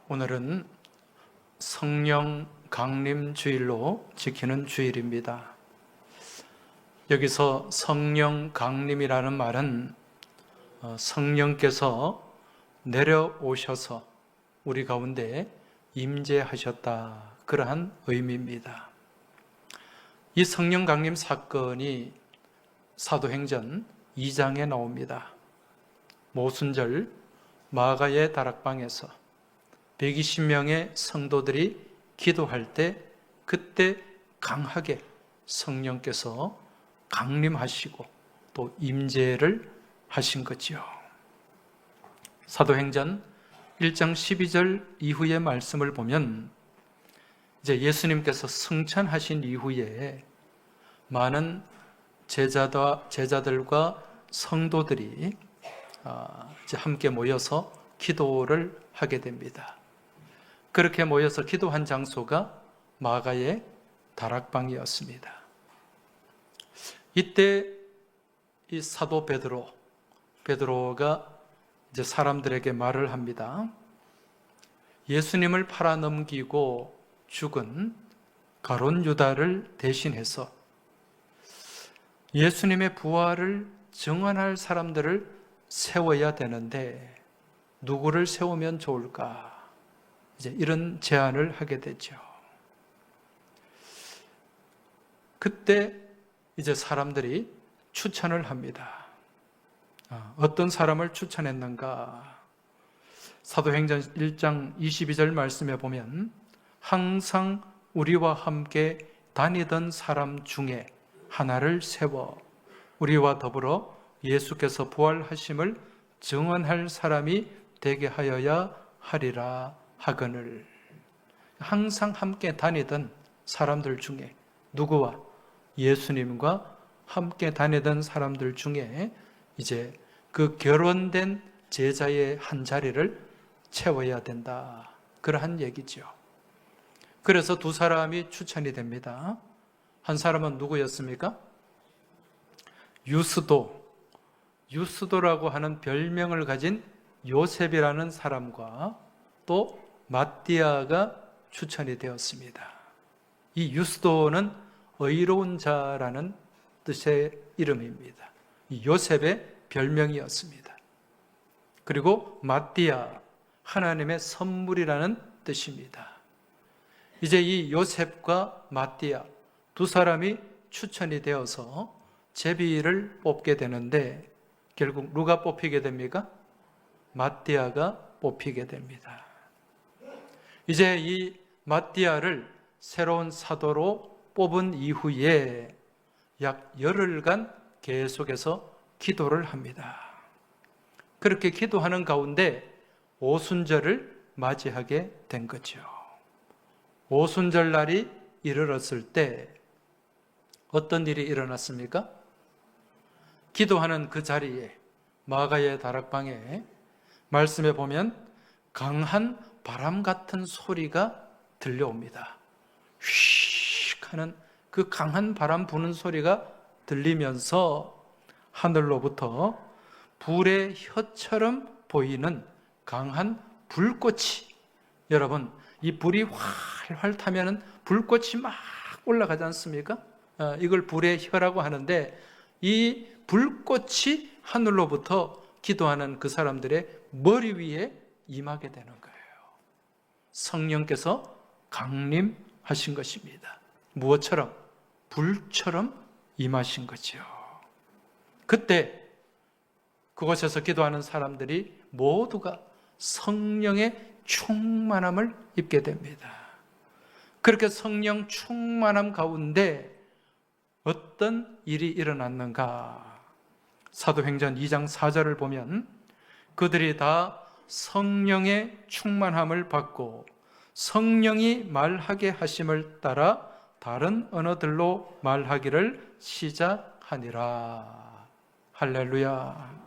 오늘은 성령 강림 주일로 지키는 주일입니다. 여기서 성령 강림이라는 말은 성령께서 내려오셔서 우리 가운데 임재하셨다, 그러한 의미입니다. 이 성령 강림 사건이 사도행전 2장에 나옵니다. 모순절 마가의 다락방에서 120명의 성도들이 기도할 때, 그때 강하게 성령께서 강림하시고 또 임재를 하신 거지요. 사도행전 1장 12절 이후의 말씀을 보면 이제 예수님께서 승천하신 이후에 많은 제자들과 성도들이 이제 함께 모여서 기도를 하게 됩니다. 그렇게 모여서 기도한 장소가 마가의 다락방이었습니다. 이때 이 사도 베드로가 이제 사람들에게 말을 합니다. 예수님을 팔아넘기고 죽은 가룟 유다를 대신해서 예수님의 부활을 증언할 사람들을 세워야 되는데 누구를 세우면 좋을까? 이제 이런 제안을 하게 되죠. 그때 이제 사람들이 추천을 합니다. 어떤 사람을 추천했는가? 사도행전 1장 22절 말씀에 보면 항상 우리와 함께 다니던 사람 중에 하나를 세워 우리와 더불어 예수께서 부활하심을 증언할 사람이 되게 하여야 하리라 하거늘. 항상 함께 다니던 사람들 중에, 누구와? 예수님과 함께 다니던 사람들 중에 이제 그 결혼된 제자의 한 자리를 채워야 된다, 그러한 얘기죠. 그래서 두 사람이 추천이 됩니다. 한 사람은 누구였습니까? 유스도라고 하는 별명을 가진 요셉이라는 사람과 또 마띠아가 추천이 되었습니다. 이 유스도는 의로운 자라는 뜻의 이름입니다. 이 요셉의 별명이었습니다. 그리고 마띠아, 하나님의 선물이라는 뜻입니다. 이제 이 요셉과 마띠아 두 사람이 추천이 되어서 제비를 뽑게 되는데 결국 누가 뽑히게 됩니까? 마띠아가 뽑히게 됩니다. 이제 이 마띠아를 새로운 사도로 뽑은 이후에 약 열흘간 계속해서 기도를 합니다. 그렇게 기도하는 가운데 오순절을 맞이하게 된 거죠. 오순절 날이 이르렀을 때 어떤 일이 일어났습니까? 기도하는 그 자리에 마가의 다락방에 말씀에 보면 강한 바람 같은 소리가 들려옵니다. 휙 하는 그 강한 바람 부는 소리가 들리면서 하늘로부터 불의 혀처럼 보이는 강한 불꽃이, 여러분 이 불이 활활 타면은 불꽃이 막 올라가지 않습니까? 이걸 불의 혀라고 하는데 이 불꽃이 하늘로부터 기도하는 그 사람들의 머리 위에 임하게 되는 거예요. 성령께서 강림하신 것입니다. 무엇처럼? 불처럼 임하신 거죠. 그때 그곳에서 기도하는 사람들이 모두가 성령의 충만함을 입게 됩니다. 그렇게 성령 충만함 가운데 어떤 일이 일어났는가? 사도행전 2장 4절을 보면 그들이 다 성령의 충만함을 받고 성령이 말하게 하심을 따라 다른 언어들로 말하기를 시작하니라. 할렐루야.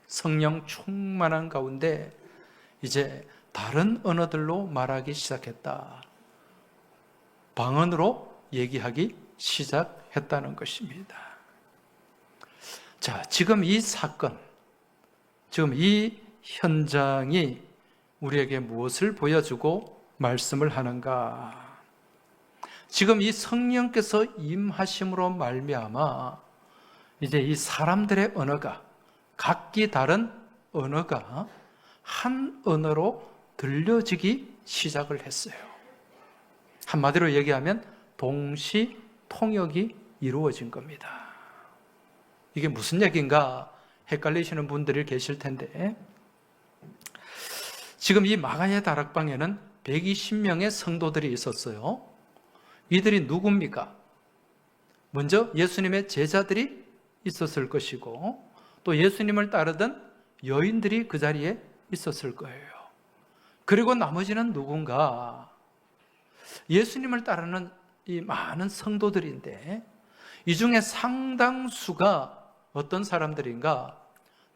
성령 충만한 가운데 이제 다른 언어들로 말하기 시작했다. 방언으로 얘기하기 시작했다는 것입니다. 자, 지금 이 사건, 지금 이 현장이 우리에게 무엇을 보여주고 말씀을 하는가? 지금 이 성령께서 임하심으로 말미암아 이제 이 사람들의 언어가 각기 다른 언어가 한 언어로 들려지기 시작을 했어요. 한마디로 얘기하면 동시 통역이 이루어진 겁니다. 이게 무슨 얘기인가 헷갈리시는 분들이 계실 텐데, 지금 이 마가의 다락방에는 120명의 성도들이 있었어요. 이들이 누굽니까? 먼저 예수님의 제자들이 있었을 것이고, 또 예수님을 따르던 여인들이 그 자리에 있었을 거예요. 그리고 나머지는 누군가? 예수님을 따르는 이 많은 성도들인데, 이 중에 상당수가 어떤 사람들인가?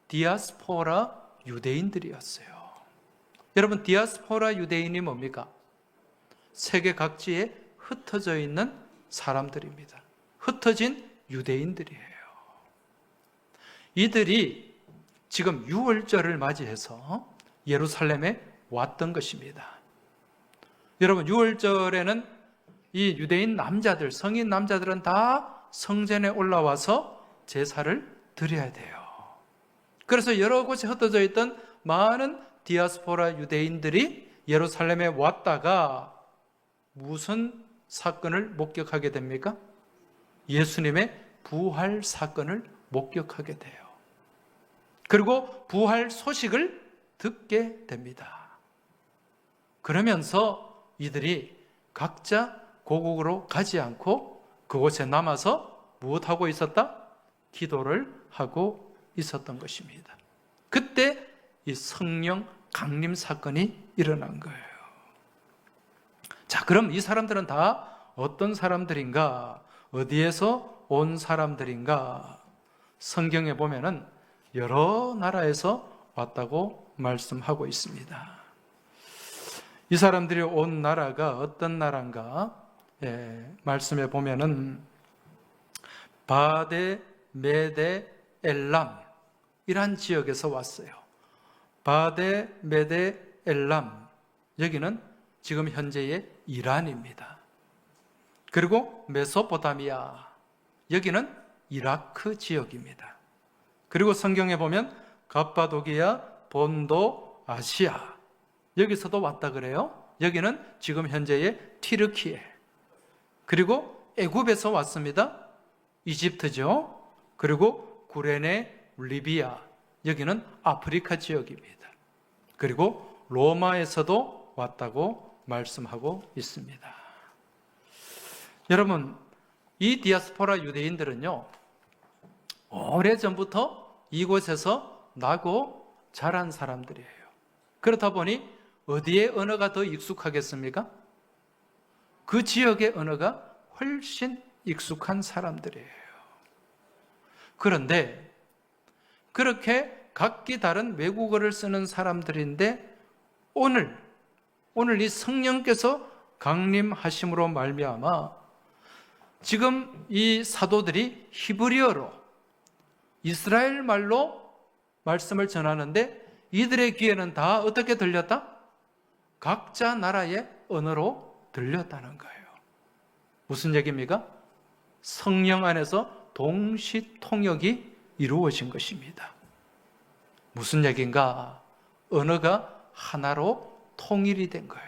디아스포라 유대인들이었어요. 여러분, 디아스포라 유대인이 뭡니까? 세계 각지에 흩어져 있는 사람들입니다. 흩어진 유대인들이에요. 이들이 지금 유월절을 맞이해서 예루살렘에 왔던 것입니다. 여러분, 유월절에는 이 유대인 남자들, 성인 남자들은 다 성전에 올라와서 제사를 드려야 돼요. 그래서 여러 곳에 흩어져 있던 많은 디아스포라 유대인들이 예루살렘에 왔다가 무슨 사건을 목격하게 됩니까? 예수님의 부활 사건을 목격하게 돼요. 그리고 부활 소식을 듣게 됩니다. 그러면서 이들이 각자 고국으로 가지 않고 그곳에 남아서 무엇하고 있었다? 기도를 하고 있었던 것입니다. 그때 이 성령 강림 사건이 일어난 거예요. 자, 그럼 이 사람들은 다 어떤 사람들인가? 어디에서 온 사람들인가? 성경에 보면은 여러 나라에서 왔다고 말씀하고 있습니다. 이 사람들이 온 나라가 어떤 나라인가? 말씀에 보면은 바데 메데 엘람 이란 지역에서 왔어요. 바데 메데 엘람, 여기는 지금 현재의 이란입니다. 그리고 메소포타미아, 여기는 이라크 지역입니다. 그리고 성경에 보면 갑바도기아, 본도, 아시아, 여기서도 왔다 그래요. 여기는 지금 현재의 튀르키예. 그리고 애굽에서 왔습니다. 이집트죠. 그리고 구레네, 리비아, 여기는 아프리카 지역입니다. 그리고 로마에서도 왔다고 말씀하고 있습니다. 여러분, 이 디아스포라 유대인들은요, 오래전부터 이곳에서 나고 자란 사람들이에요. 그렇다 보니 어디의 언어가 더 익숙하겠습니까? 그 지역의 언어가 훨씬 익숙한 사람들이에요. 그런데 그렇게 각기 다른 외국어를 쓰는 사람들인데 오늘 이 성령께서 강림하심으로 말미암아 지금 이 사도들이 히브리어로 이스라엘 말로 말씀을 전하는데 이들의 귀에는 다 어떻게 들렸다? 각자 나라의 언어로 들렸다는 거예요. 무슨 얘기입니까? 성령 안에서 동시 통역이 이루어진 것입니다. 무슨 얘기인가? 언어가 하나로 통일이 된 거예요.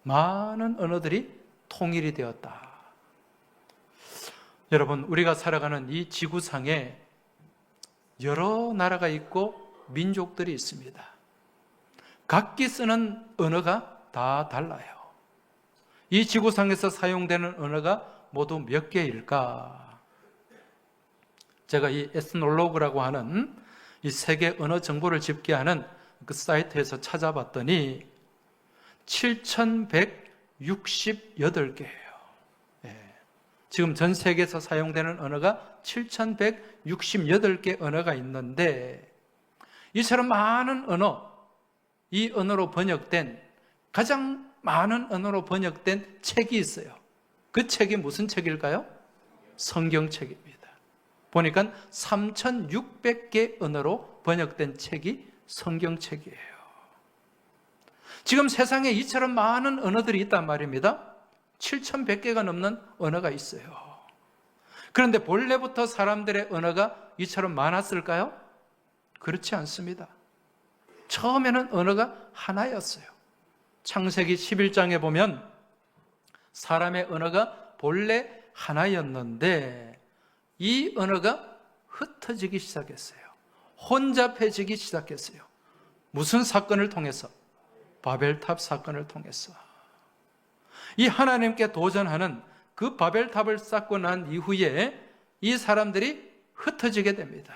많은 언어들이 통일이 되었다. 여러분, 우리가 살아가는 이 지구상에 여러 나라가 있고 민족들이 있습니다. 각기 쓰는 언어가 다 달라요. 이 지구상에서 사용되는 언어가 모두 몇 개일까? 제가 이 에스놀로그라고 하는 이 세계 언어 정보를 집계하는 그 사이트에서 찾아봤더니 7,168개예요. 지금 전 세계에서 사용되는 언어가 7,168개 언어가 있는데 이처럼 많은 언어, 이 언어로 번역된 가장 많은 언어로 번역된 책이 있어요. 그 책이 무슨 책일까요? 성경책입니다. 보니까 3,600개 언어로 번역된 책이 성경책이에요. 지금 세상에 이처럼 많은 언어들이 있단 말입니다. 7,100개가 넘는 언어가 있어요. 그런데 본래부터 사람들의 언어가 이처럼 많았을까요? 그렇지 않습니다. 처음에는 언어가 하나였어요. 창세기 11장에 보면 사람의 언어가 본래 하나였는데 이 언어가 흩어지기 시작했어요. 혼잡해지기 시작했어요. 무슨 사건을 통해서? 바벨탑 사건을 통해서. 이 하나님께 도전하는 그 바벨탑을 쌓고 난 이후에 이 사람들이 흩어지게 됩니다.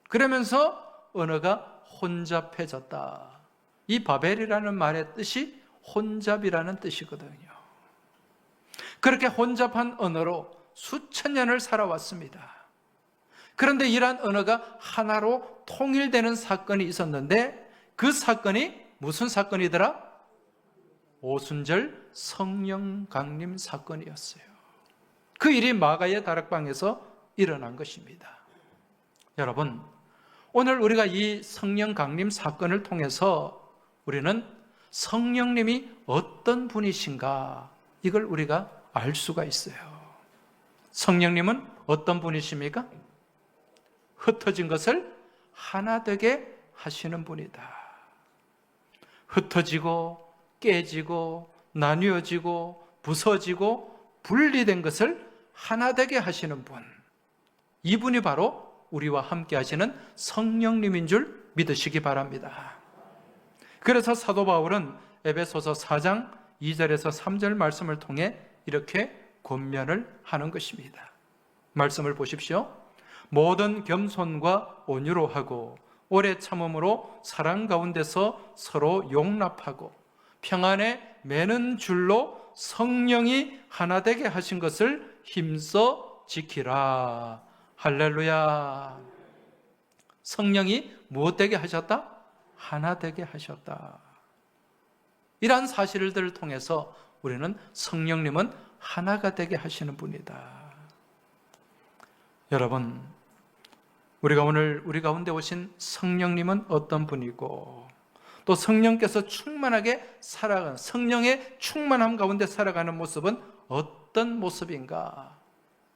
그러면서 언어가 혼잡해졌다. 이 바벨이라는 말의 뜻이 혼잡이라는 뜻이거든요. 그렇게 혼잡한 언어로 수천 년을 살아왔습니다. 그런데 이러한 언어가 하나로 통일되는 사건이 있었는데 그 사건이 무슨 사건이더라? 오순절 성령 강림 사건이었어요. 그 일이 마가의 다락방에서 일어난 것입니다. 여러분, 오늘 우리가 이 성령 강림 사건을 통해서 우리는 성령님이 어떤 분이신가 이걸 우리가 알 수가 있어요. 성령님은 어떤 분이십니까? 흩어진 것을 하나 되게 하시는 분이다. 흩어지고 깨지고 나뉘어지고 부서지고 분리된 것을 하나 되게 하시는 분, 이분이 바로 우리와 함께 하시는 성령님인 줄 믿으시기 바랍니다. 그래서 사도 바울은 에베소서 4장 2절에서 3절 말씀을 통해 이렇게 권면을 하는 것입니다. 말씀을 보십시오. 모든 겸손과 온유로 하고 오래 참음으로 사랑 가운데서 서로 용납하고 평안에 매는 줄로 성령이 하나 되게 하신 것을 힘써 지키라. 할렐루야. 성령이 무엇 되게 하셨다? 하나 되게 하셨다. 이러한 사실들을 통해서 우리는 성령님은 하나가 되게 하시는 분이다. 여러분, 우리가 오늘 우리 가운데 오신 성령님은 어떤 분이고 또 성령께서 충만하게 살아가는, 성령의 충만함 가운데 살아가는 모습은 어떤 모습인가?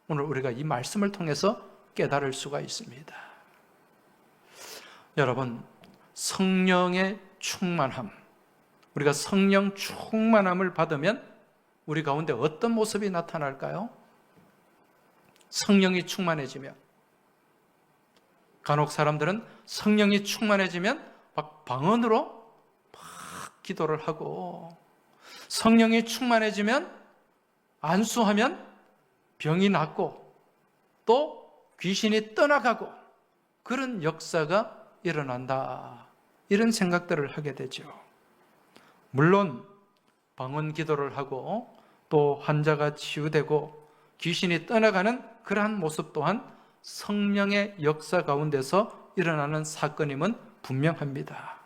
오늘 우리가 이 말씀을 통해서 깨달을 수가 있습니다. 여러분, 성령의 충만함, 우리가 성령 충만함을 받으면 우리 가운데 어떤 모습이 나타날까요? 성령이 충만해지면, 간혹 사람들은 성령이 충만해지면 막 방언으로 막 기도를 하고, 성령이 충만해지면 안수하면 병이 낫고 또 귀신이 떠나가고 그런 역사가 일어난다, 이런 생각들을 하게 되죠. 물론 방언 기도를 하고 또 환자가 치유되고 귀신이 떠나가는 그러한 모습 또한 성령의 역사 가운데서 일어나는 사건임은 분명합니다.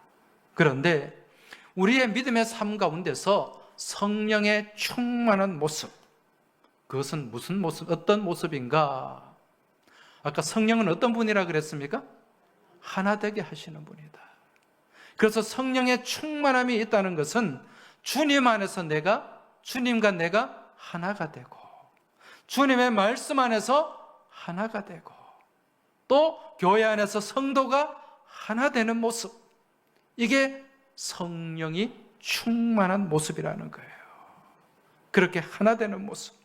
그런데 우리의 믿음의 삶 가운데서 성령의 충만한 모습, 그것은 무슨 모습, 어떤 모습인가? 아까 성령은 어떤 분이라 그랬습니까? 하나 되게 하시는 분이다. 그래서 성령의 충만함이 있다는 것은 주님 안에서 주님과 내가 하나가 되고, 주님의 말씀 안에서 하나가 되고, 또 교회 안에서 성도가 하나 되는 모습, 이게 성령이 충만한 모습이라는 거예요. 그렇게 하나 되는 모습,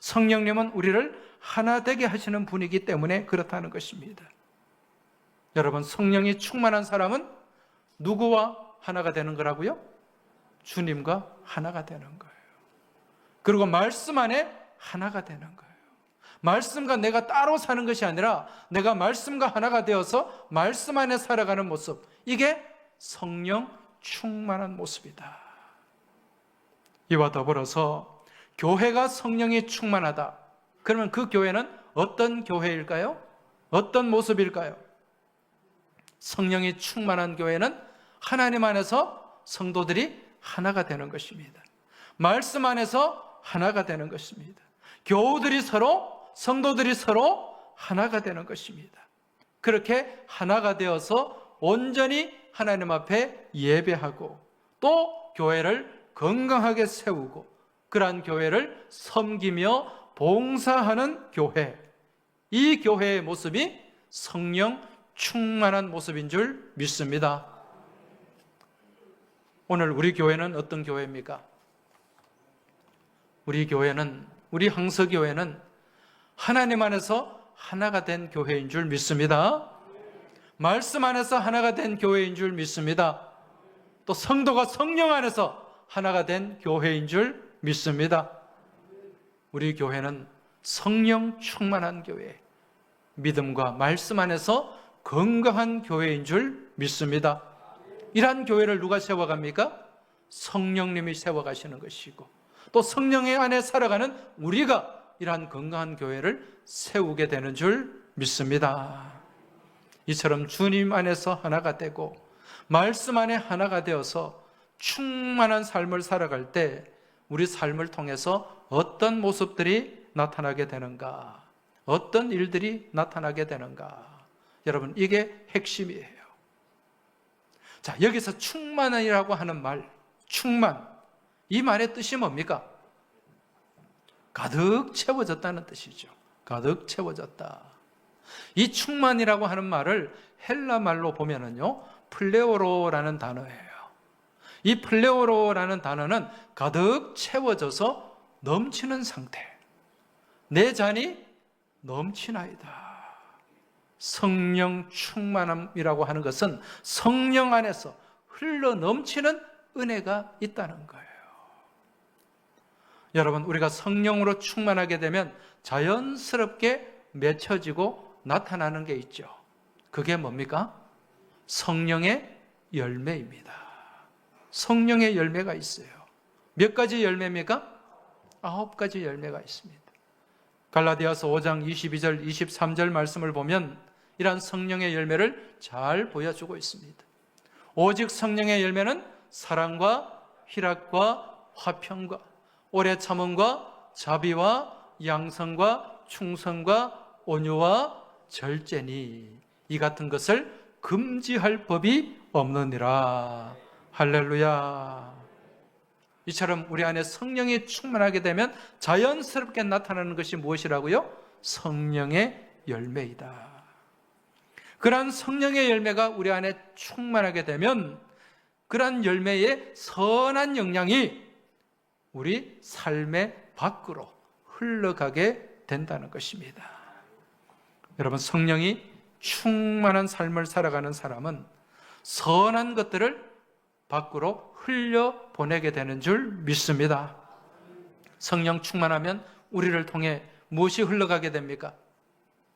성령님은 우리를 하나 되게 하시는 분이기 때문에 그렇다는 것입니다. 여러분, 성령이 충만한 사람은 누구와 하나가 되는 거라고요? 주님과 하나가 되는 거예요. 그리고 말씀 안에 하나가 되는 거예요. 말씀과 내가 따로 사는 것이 아니라 내가 말씀과 하나가 되어서 말씀 안에 살아가는 모습, 이게 성령 충만한 모습이다. 이와 더불어서 교회가 성령이 충만하다. 그러면 그 교회는 어떤 교회일까요? 어떤 모습일까요? 성령이 충만한 교회는 하나님 안에서 성도들이 하나가 되는 것입니다. 말씀 안에서 하나가 되는 것입니다. 성도들이 서로 하나가 되는 것입니다. 그렇게 하나가 되어서 온전히 하나님 앞에 예배하고 또 교회를 건강하게 세우고 그러한 교회를 섬기며 봉사하는 교회, 이 교회의 모습이 성령 충만한 모습인 줄 믿습니다. 오늘 우리 교회는 어떤 교회입니까? 우리 항서교회는 하나님 안에서 하나가 된 교회인 줄 믿습니다. 말씀 안에서 하나가 된 교회인 줄 믿습니다. 또 성도가 성령 안에서 하나가 된 교회인 줄 믿습니다. 우리 교회는 성령 충만한 교회, 믿음과 말씀 안에서 건강한 교회인 줄 믿습니다. 이러한 교회를 누가 세워갑니까? 성령님이 세워가시는 것이고 또 성령의 안에 살아가는 우리가 이러한 건강한 교회를 세우게 되는 줄 믿습니다. 이처럼 주님 안에서 하나가 되고 말씀 안에 하나가 되어서 충만한 삶을 살아갈 때 우리 삶을 통해서 어떤 모습들이 나타나게 되는가, 어떤 일들이 나타나게 되는가, 여러분 이게 핵심이에요. 자, 여기서 충만이라고 하는 말, 충만, 이 말의 뜻이 뭡니까? 가득 채워졌다는 뜻이죠. 가득 채워졌다. 이 충만이라고 하는 말을 헬라 말로 보면은요, 플레오로라는 단어예요. 이 플레오로라는 단어는 가득 채워져서 넘치는 상태. 내 잔이 넘치나이다. 성령 충만함이라고 하는 것은 성령 안에서 흘러 넘치는 은혜가 있다는 거예요. 여러분, 우리가 성령으로 충만하게 되면 자연스럽게 맺혀지고 나타나는 게 있죠. 그게 뭡니까? 성령의 열매입니다. 성령의 열매가 있어요. 몇 가지 열매입니까? 9가지 열매가 있습니다. 갈라디아서 5장 22절, 23절 말씀을 보면 이러한 성령의 열매를 잘 보여주고 있습니다. 오직 성령의 열매는 사랑과 희락과 화평과 오래 참음과 자비와 양성과 충성과 온유와 절제니 이 같은 것을 금지할 법이 없느니라. 할렐루야. 이처럼 우리 안에 성령이 충만하게 되면 자연스럽게 나타나는 것이 무엇이라고요? 성령의 열매이다. 그러한 성령의 열매가 우리 안에 충만하게 되면 그러한 열매의 선한 영향이 우리 삶의 밖으로 흘러가게 된다는 것입니다. 여러분, 성령이 충만한 삶을 살아가는 사람은 선한 것들을 밖으로 흘려보내게 되는 줄 믿습니다. 성령 충만하면 우리를 통해 무엇이 흘러가게 됩니까?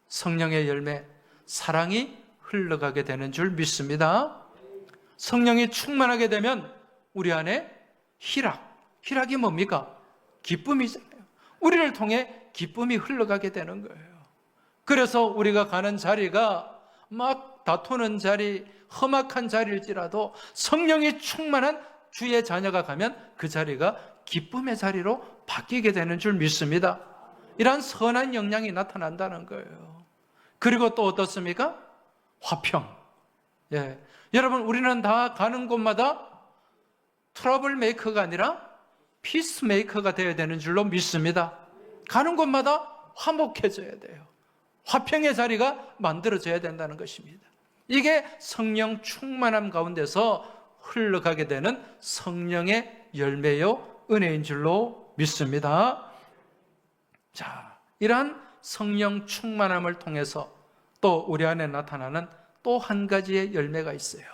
성령의 열매, 사랑이 흘러가게 되는 줄 믿습니다. 성령이 충만하게 되면 우리 안에 희락이 뭡니까? 기쁨이잖아요. 우리를 통해 기쁨이 흘러가게 되는 거예요. 그래서 우리가 가는 자리가 막 다투는 자리, 험악한 자리일지라도 성령이 충만한 주의 자녀가 가면 그 자리가 기쁨의 자리로 바뀌게 되는 줄 믿습니다. 이러한 선한 영향이 나타난다는 거예요. 그리고 또 어떻습니까? 화평. 예. 여러분, 우리는 다 가는 곳마다 트러블 메이커가 아니라 피스 메이커가 되어야 되는 줄로 믿습니다. 가는 곳마다 화목해져야 돼요. 화평의 자리가 만들어져야 된다는 것입니다. 이게 성령 충만함 가운데서 흘러가게 되는 성령의 열매요 은혜인 줄로 믿습니다. 자, 이러한 성령 충만함을 통해서 또 우리 안에 나타나는 또 한 가지의 열매가 있어요.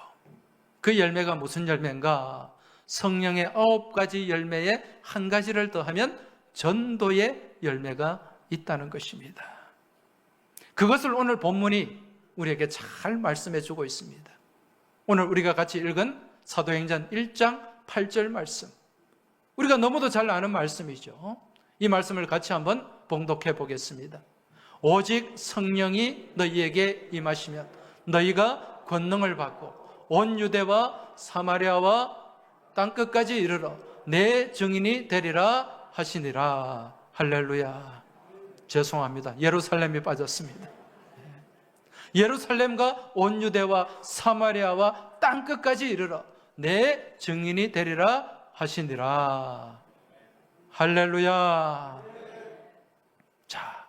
그 열매가 무슨 열매인가? 성령의 9가지 열매에 한 가지를 더하면 전도의 열매가 있다는 것입니다. 그것을 오늘 본문이 우리에게 잘 말씀해 주고 있습니다. 오늘 우리가 같이 읽은 사도행전 1장 8절 말씀, 우리가 너무도 잘 아는 말씀이죠. 이 말씀을 같이 한번 봉독해 보겠습니다. 오직 성령이 너희에게 임하시면 너희가 권능을 받고 온 유대와 사마리아와 땅끝까지 이르러 내 증인이 되리라 하시니라. 할렐루야. 죄송합니다. 예루살렘이 빠졌습니다. 예루살렘과 온 유대와 사마리아와 땅끝까지 이르러 내 증인이 되리라 하시니라. 할렐루야. 자,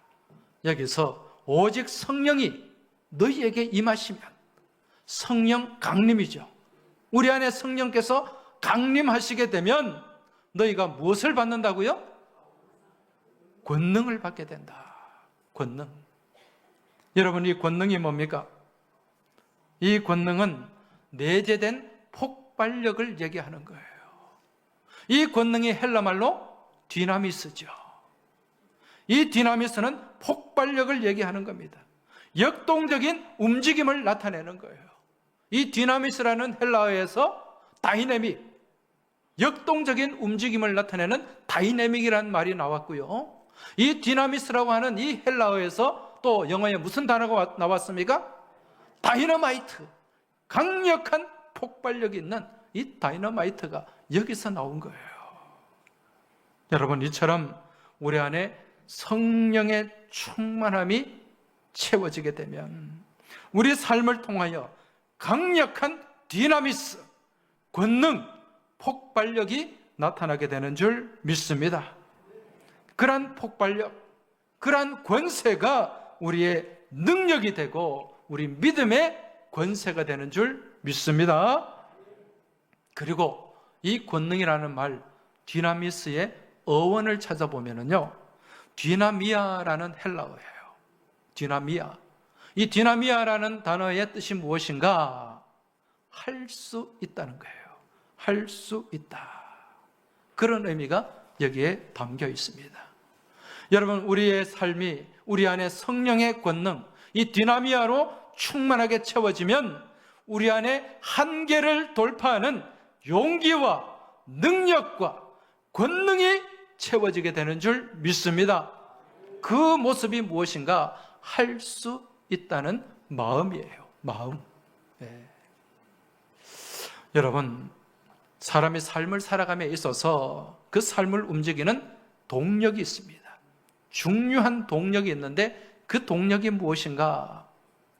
여기서 오직 성령이 너희에게 임하시면, 성령 강림이죠. 우리 안에 성령께서 강림하시게 되면 너희가 무엇을 받는다고요? 권능을 받게 된다. 권능. 여러분, 이 권능이 뭡니까? 이 권능은 내재된 폭발력을 얘기하는 거예요. 이 권능이 헬라말로 디나미스죠. 이 디나미스는 폭발력을 얘기하는 겁니다. 역동적인 움직임을 나타내는 거예요. 이 디나미스라는 헬라어에서 다이내믹, 역동적인 움직임을 나타내는 다이내믹이라는 말이 나왔고요. 이 디나미스라고 하는 이 헬라어에서 또 영어에 무슨 단어가 나왔습니까? 다이너마이트, 강력한 폭발력이 있는 이 다이너마이트가 여기서 나온 거예요. 여러분, 이처럼 우리 안에 성령의 충만함이 채워지게 되면 우리 삶을 통하여 강력한 디나미스, 권능, 폭발력이 나타나게 되는 줄 믿습니다. 그러한 폭발력, 그러한 권세가 우리의 능력이 되고 우리 믿음의 권세가 되는 줄 믿습니다. 그리고 이 권능이라는 말, 디나미스의 어원을 찾아보면요, 디나미아라는 헬라어예요. 디나미아. 이 디나미아라는 단어의 뜻이 무엇인가? 할 수 있다는 거예요. 할 수 있다. 그런 의미가 여기에 담겨 있습니다. 여러분, 우리의 삶이 우리 안에 성령의 권능, 이 디나미아로 충만하게 채워지면 우리 안에 한계를 돌파하는 용기와 능력과 권능이 채워지게 되는 줄 믿습니다. 그 모습이 무엇인가? 할 수 있다는 마음이에요. 마음. 네. 여러분, 사람이 삶을 살아감에 있어서 그 삶을 움직이는 동력이 있습니다. 중요한 동력이 있는데 그 동력이 무엇인가?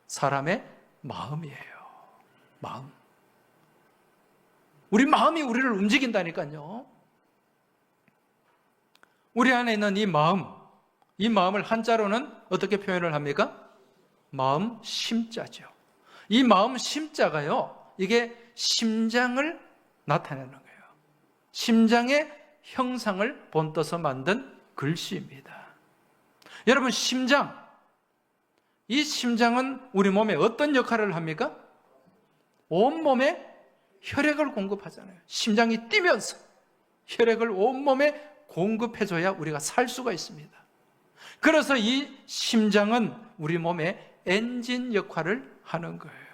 사람의 마음이에요. 마음. 우리 마음이 우리를 움직인다니까요. 우리 안에 있는 이 마음을 한자로는 어떻게 표현을 합니까? 마음 심자죠. 이 마음 심자가요, 이게 심장을 나타내는 거예요. 심장의 형상을 본떠서 만든 글씨입니다. 여러분, 심장, 이 심장은 우리 몸에 어떤 역할을 합니까? 온몸에 혈액을 공급하잖아요. 심장이 뛰면서 혈액을 온몸에 공급해줘야 우리가 살 수가 있습니다. 그래서 이 심장은 우리 몸의 엔진 역할을 하는 거예요.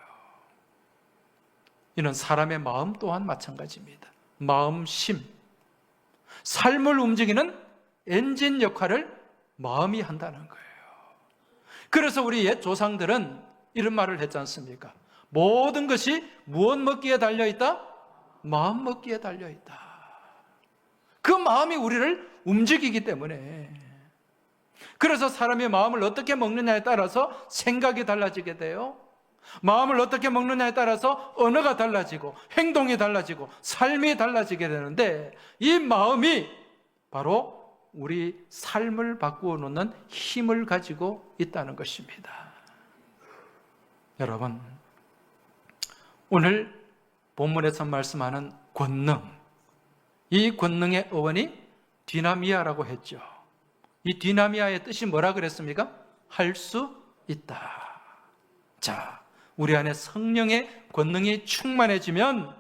이는 사람의 마음 또한 마찬가지입니다. 마음심, 삶을 움직이는 엔진 역할을 마음이 한다는 거예요. 그래서 우리 옛 조상들은 이런 말을 했지 않습니까? 모든 것이 무엇 먹기에 달려있다? 마음 먹기에 달려있다. 그 마음이 우리를 움직이기 때문에, 그래서 사람의 마음을 어떻게 먹느냐에 따라서 생각이 달라지게 돼요. 마음을 어떻게 먹느냐에 따라서 언어가 달라지고 행동이 달라지고 삶이 달라지게 되는데, 이 마음이 바로 우리 삶을 바꾸어 놓는 힘을 가지고 있다는 것입니다. 여러분, 오늘 본문에서 말씀하는 권능, 이 권능의 어원이 디나미아라고 했죠. 이 디나미아의 뜻이 뭐라 그랬습니까? 할 수 있다. 자, 우리 안에 성령의 권능이 충만해지면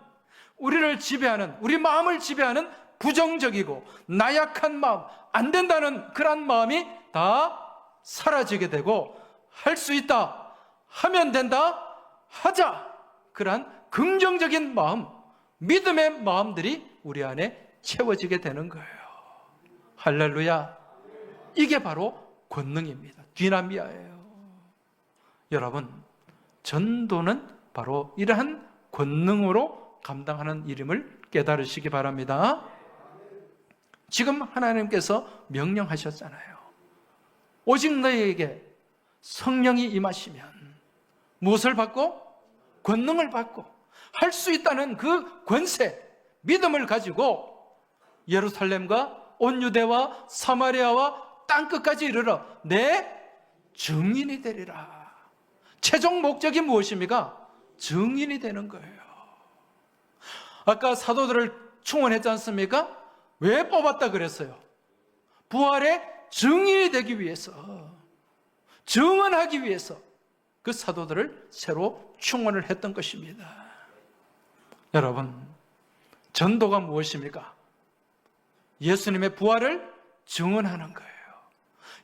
우리를 지배하는, 우리 마음을 지배하는 부정적이고 나약한 마음, 안 된다는 그런 마음이 다 사라지게 되고, 할 수 있다, 하면 된다, 하자, 그런 긍정적인 마음, 믿음의 마음들이 우리 안에 채워지게 되는 거예요. 할렐루야. 이게 바로 권능입니다. 디나미아예요. 여러분, 전도는 바로 이러한 권능으로 감당하는 일임을 깨달으시기 바랍니다. 지금 하나님께서 명령하셨잖아요. 오직 너희에게 성령이 임하시면 무엇을 받고? 권능을 받고 할 수 있다는 그 권세, 믿음을 가지고 예루살렘과 온 유대와 사마리아와 땅끝까지 이르러 내 증인이 되리라. 최종 목적이 무엇입니까? 증인이 되는 거예요. 아까 사도들을 충원했지 않습니까? 왜 뽑았다 그랬어요? 부활의 증인이 되기 위해서, 증언하기 위해서 그 사도들을 새로 충원을 했던 것입니다. 여러분, 전도가 무엇입니까? 예수님의 부활을 증언하는 거예요.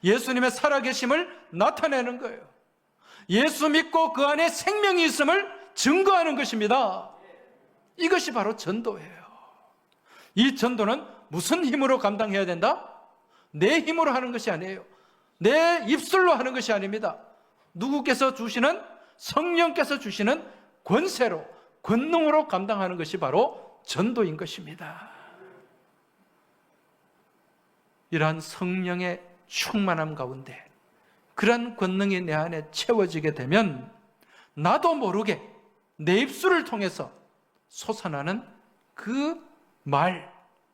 예수님의 살아계심을 나타내는 거예요. 예수 믿고 그 안에 생명이 있음을 증거하는 것입니다. 이것이 바로 전도예요. 이 전도는 무슨 힘으로 감당해야 된다? 내 힘으로 하는 것이 아니에요. 내 입술로 하는 것이 아닙니다. 누구께서 주시는, 성령께서 주시는 권세로, 권능으로 감당하는 것이 바로 전도인 것입니다. 이러한 성령의 충만함 가운데 그러한 권능이 내 안에 채워지게 되면 나도 모르게 내 입술을 통해서 솟아나는 그 말,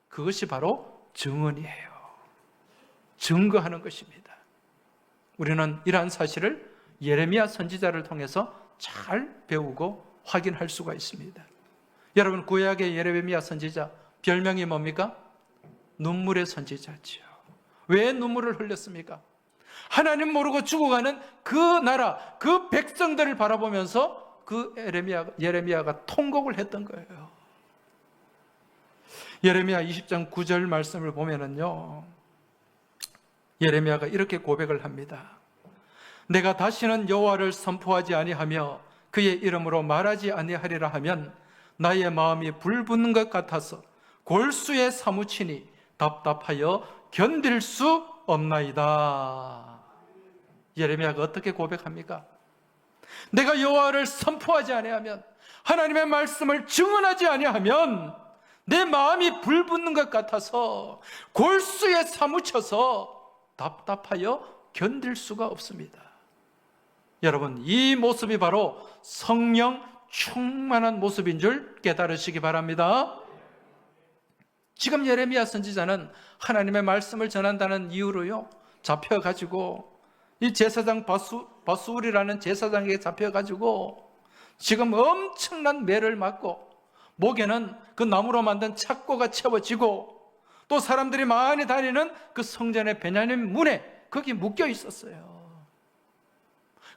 그것이 바로 증언이에요. 증거하는 것입니다. 우리는 이러한 사실을 예레미야 선지자를 통해서 잘 배우고 확인할 수가 있습니다. 여러분, 구약의 예레미야 선지자 별명이 뭡니까? 눈물의 선지자지요. 왜 눈물을 흘렸습니까? 하나님 모르고 죽어가는 그 나라, 그 백성들을 바라보면서 그 예레미야가 통곡을 했던 거예요. 예레미야 20장 9절 말씀을 보면은요, 예레미야가 이렇게 고백을 합니다. 내가 다시는 여호와를 선포하지 아니하며 그의 이름으로 말하지 아니하리라 하면 나의 마음이 불붙는 것 같아서 골수에 사무치니 답답하여 견딜 수 없나이다. 예레미야가 어떻게 고백합니까? 내가 여호와를 선포하지 아니하면, 하나님의 말씀을 증언하지 아니하면 내 마음이 불붙는 것 같아서 골수에 사무쳐서 답답하여 견딜 수가 없습니다. 여러분, 이 모습이 바로 성령 충만한 모습인 줄 깨달으시기 바랍니다. 지금 예레미야 선지자는 하나님의 말씀을 전한다는 이유로요, 잡혀가지고 이 제사장 바수울이라는 제사장에게 잡혀가지고 지금 엄청난 매를 맞고 목에는 그 나무로 만든 착고가 채워지고 또 사람들이 많이 다니는 그 성전의 베냐민 문에 거기 묶여 있었어요.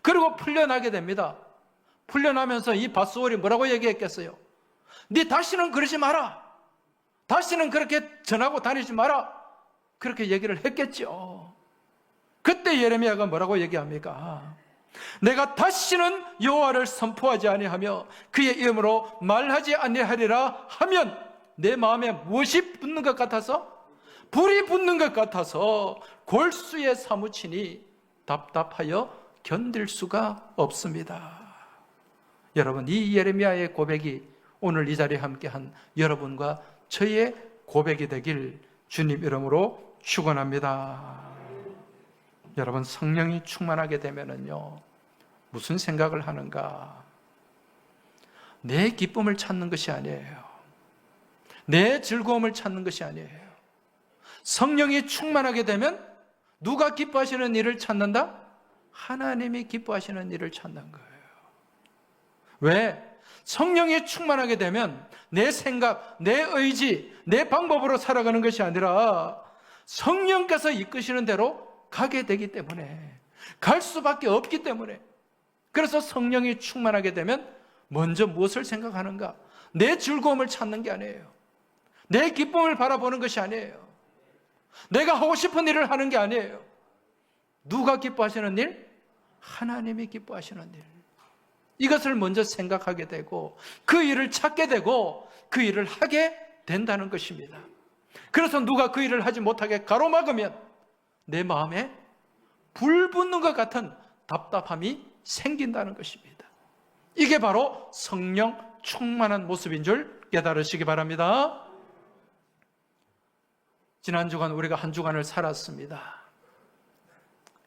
그리고 풀려나게 됩니다. 풀려나면서 이 바수울이 뭐라고 얘기했겠어요? 네 다시는 그러지 마라. 다시는 그렇게 전하고 다니지 마라. 그렇게 얘기를 했겠죠. 그때 예레미야가 뭐라고 얘기합니까? 내가 다시는 여호와를 선포하지 아니하며 그의 이름으로 말하지 아니하리라 하면 내 마음에 무엇이 붙는 것 같아서? 불이 붙는 것 같아서 골수에 사무치니 답답하여 견딜 수가 없습니다. 여러분, 이 예레미야의 고백이 오늘 이 자리에 함께한 여러분과 저의 고백이 되길 주님 이름으로 축원합니다. 여러분, 성령이 충만하게 되면은요, 무슨 생각을 하는가? 내 기쁨을 찾는 것이 아니에요. 내 즐거움을 찾는 것이 아니에요. 성령이 충만하게 되면 누가 기뻐하시는 일을 찾는다? 하나님이 기뻐하시는 일을 찾는 거예요. 왜? 성령이 충만하게 되면 내 생각, 내 의지, 내 방법으로 살아가는 것이 아니라 성령께서 이끄시는 대로 가게 되기 때문에, 갈 수밖에 없기 때문에, 그래서 성령이 충만하게 되면 먼저 무엇을 생각하는가? 내 즐거움을 찾는 게 아니에요. 내 기쁨을 바라보는 것이 아니에요. 내가 하고 싶은 일을 하는 게 아니에요. 누가 기뻐하시는 일? 하나님이 기뻐하시는 일. 이것을 먼저 생각하게 되고 그 일을 찾게 되고 그 일을 하게 된다는 것입니다. 그래서 누가 그 일을 하지 못하게 가로막으면 내 마음에 불 붙는 것 같은 답답함이 생긴다는 것입니다. 이게 바로 성령 충만한 모습인 줄 깨달으시기 바랍니다. 지난 주간 우리가 한 주간을 살았습니다.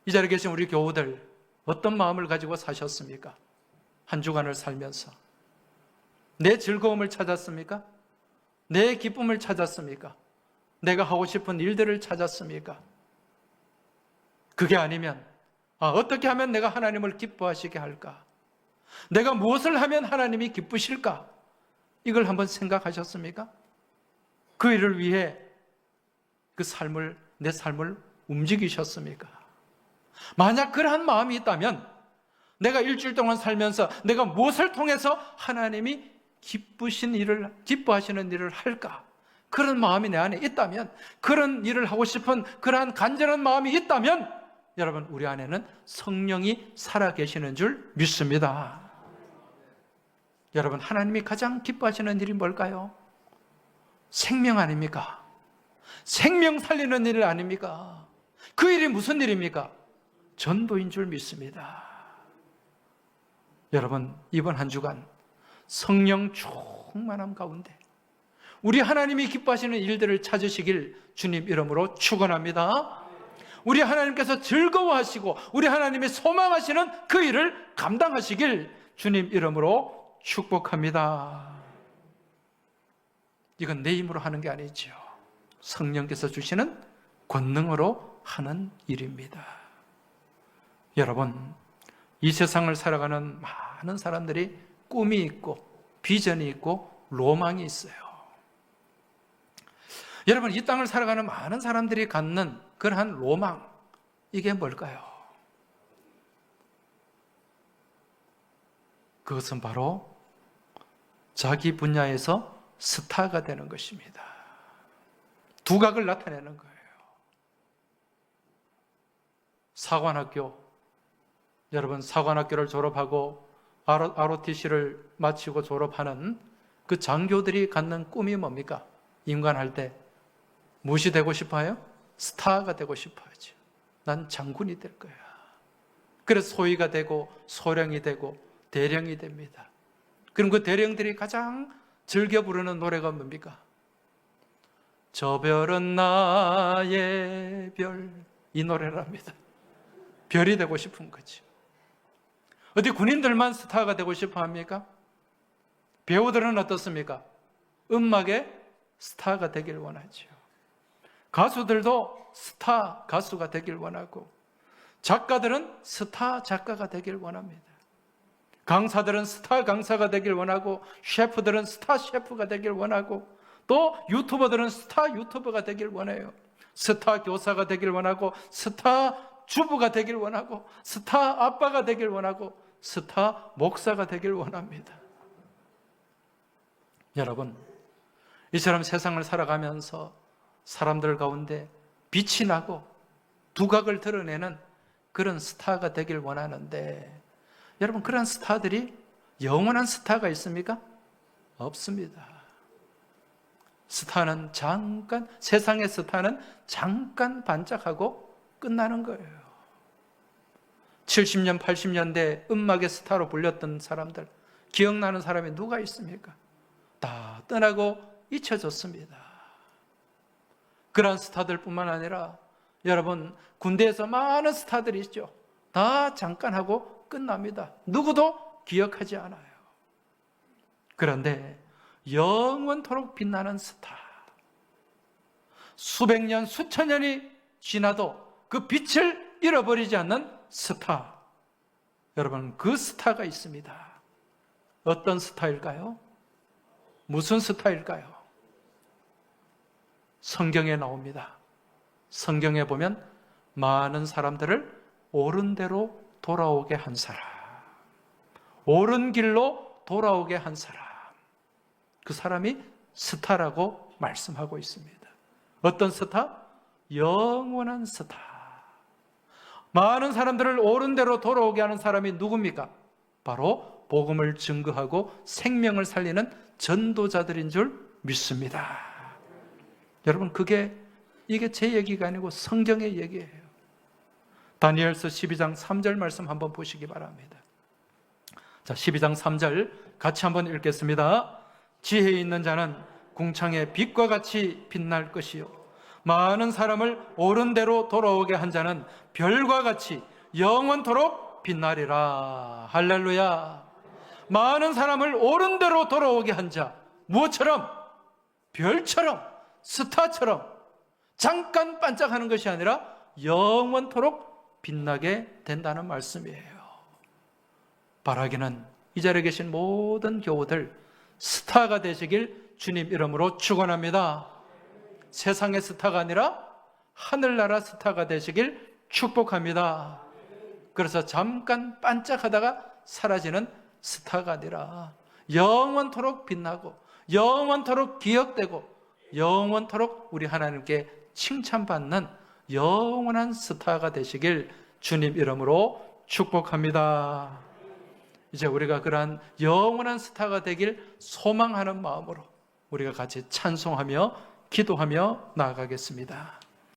이 자리에 계신 우리 교우들 어떤 마음을 가지고 사셨습니까? 한 주간을 살면서 내 즐거움을 찾았습니까? 내 기쁨을 찾았습니까? 내가 하고 싶은 일들을 찾았습니까? 그게 아니면 어떻게 하면 내가 하나님을 기뻐하시게 할까? 내가 무엇을 하면 하나님이 기쁘실까? 이걸 한번 생각하셨습니까? 그 일을 위해 내 삶을 움직이셨습니까? 만약 그러한 마음이 있다면 내가 일주일 동안 살면서 내가 무엇을 통해서 하나님이 기뻐하시는 일을 할까? 그런 마음이 내 안에 있다면, 그런 일을 하고 싶은 그러한 간절한 마음이 있다면 여러분, 우리 안에는 성령이 살아계시는 줄 믿습니다. 여러분, 하나님이 가장 기뻐하시는 일이 뭘까요? 생명 아닙니까? 생명 살리는 일 아닙니까? 그 일이 무슨 일입니까? 전도인 줄 믿습니다. 여러분, 이번 한 주간 성령 충만함 가운데 우리 하나님이 기뻐하시는 일들을 찾으시길 주님 이름으로 축원합니다. 우리 하나님께서 즐거워하시고 우리 하나님이 소망하시는 그 일을 감당하시길 주님 이름으로 축복합니다. 이건 내 힘으로 하는 게 아니죠. 성령께서 주시는 권능으로 하는 일입니다. 여러분, 이 세상을 살아가는 많은 사람들이 꿈이 있고 비전이 있고 로망이 있어요. 여러분, 이 땅을 살아가는 많은 사람들이 갖는 그러한 로망, 이게 뭘까요? 그것은 바로 자기 분야에서 스타가 되는 것입니다. 두각을 나타내는 거예요. 사관학교, 여러분, 사관학교를 졸업하고 ROTC를 마치고 졸업하는 그 장교들이 갖는 꿈이 뭡니까? 임관할 때 무엇이 되고 싶어요? 스타가 되고 싶어하죠. 난 장군이 될 거야. 그래서 소위가 되고 소령이 되고 대령이 됩니다. 그럼 그 대령들이 가장 즐겨 부르는 노래가 뭡니까? 저 별은 나의 별, 이 노래랍니다. 별이 되고 싶은 거죠. 어디 군인들만 스타가 되고 싶어 합니까? 배우들은 어떻습니까? 음악의 스타가 되길 원하죠. 가수들도 스타 가수가 되길 원하고, 작가들은 스타 작가가 되길 원합니다. 강사들은 스타 강사가 되길 원하고, 셰프들은 스타 셰프가 되길 원하고, 또 유튜버들은 스타 유튜버가 되길 원해요. 스타 교사가 되길 원하고, 스타 주부가 되길 원하고, 스타 아빠가 되길 원하고, 스타 목사가 되길 원합니다. 여러분, 이처럼 세상을 살아가면서 사람들 가운데 빛이 나고 두각을 드러내는 그런 스타가 되길 원하는데, 여러분, 그런 스타들이 영원한 스타가 있습니까? 없습니다. 세상의 스타는 잠깐 반짝하고 끝나는 거예요. 70년, 80년대 음악의 스타로 불렸던 사람들, 기억나는 사람이 누가 있습니까? 다 떠나고 잊혀졌습니다. 그런 스타들뿐만 아니라 여러분, 군대에서 많은 스타들이 있죠. 다 잠깐 하고 끝납니다. 누구도 기억하지 않아요. 그런데 영원토록 빛나는 스타, 수백 년, 수천 년이 지나도 그 빛을 잃어버리지 않는 스타, 여러분, 그 스타가 있습니다. 어떤 스타일까요? 무슨 스타일까요? 성경에 나옵니다. 성경에 보면 많은 사람들을 옳은 대로 돌아오게 한 사람, 옳은 길로 돌아오게 한 사람, 그 사람이 스타라고 말씀하고 있습니다. 어떤 스타? 영원한 스타. 많은 사람들을 옳은 대로 돌아오게 하는 사람이 누굽니까? 바로 복음을 증거하고 생명을 살리는 전도자들인 줄 믿습니다. 여러분, 이게 제 얘기가 아니고 성경의 얘기예요. 다니엘서 12장 3절 말씀 한번 보시기 바랍니다. 자, 12장 3절 같이 한번 읽겠습니다. 지혜 있는 자는 궁창의 빛과 같이 빛날 것이요, 많은 사람을 옳은 대로 돌아오게 한 자는 별과 같이 영원토록 빛나리라. 할렐루야. 많은 사람을 옳은 대로 돌아오게 한 자, 무엇처럼? 별처럼, 스타처럼 잠깐 반짝하는 것이 아니라 영원토록 빛나게 된다는 말씀이에요. 바라기는 이 자리에 계신 모든 교우들 스타가 되시길 주님 이름으로 축원합니다. 세상의 스타가 아니라 하늘나라 스타가 되시길 축복합니다. 그래서 잠깐 반짝하다가 사라지는 스타가 아니라 영원토록 빛나고 영원토록 기억되고 영원토록 우리 하나님께 칭찬받는 영원한 스타가 되시길 주님 이름으로 축복합니다. 이제 우리가 그러한 영원한 스타가 되길 소망하는 마음으로 우리가 같이 찬송하며 기도하며 나아가겠습니다.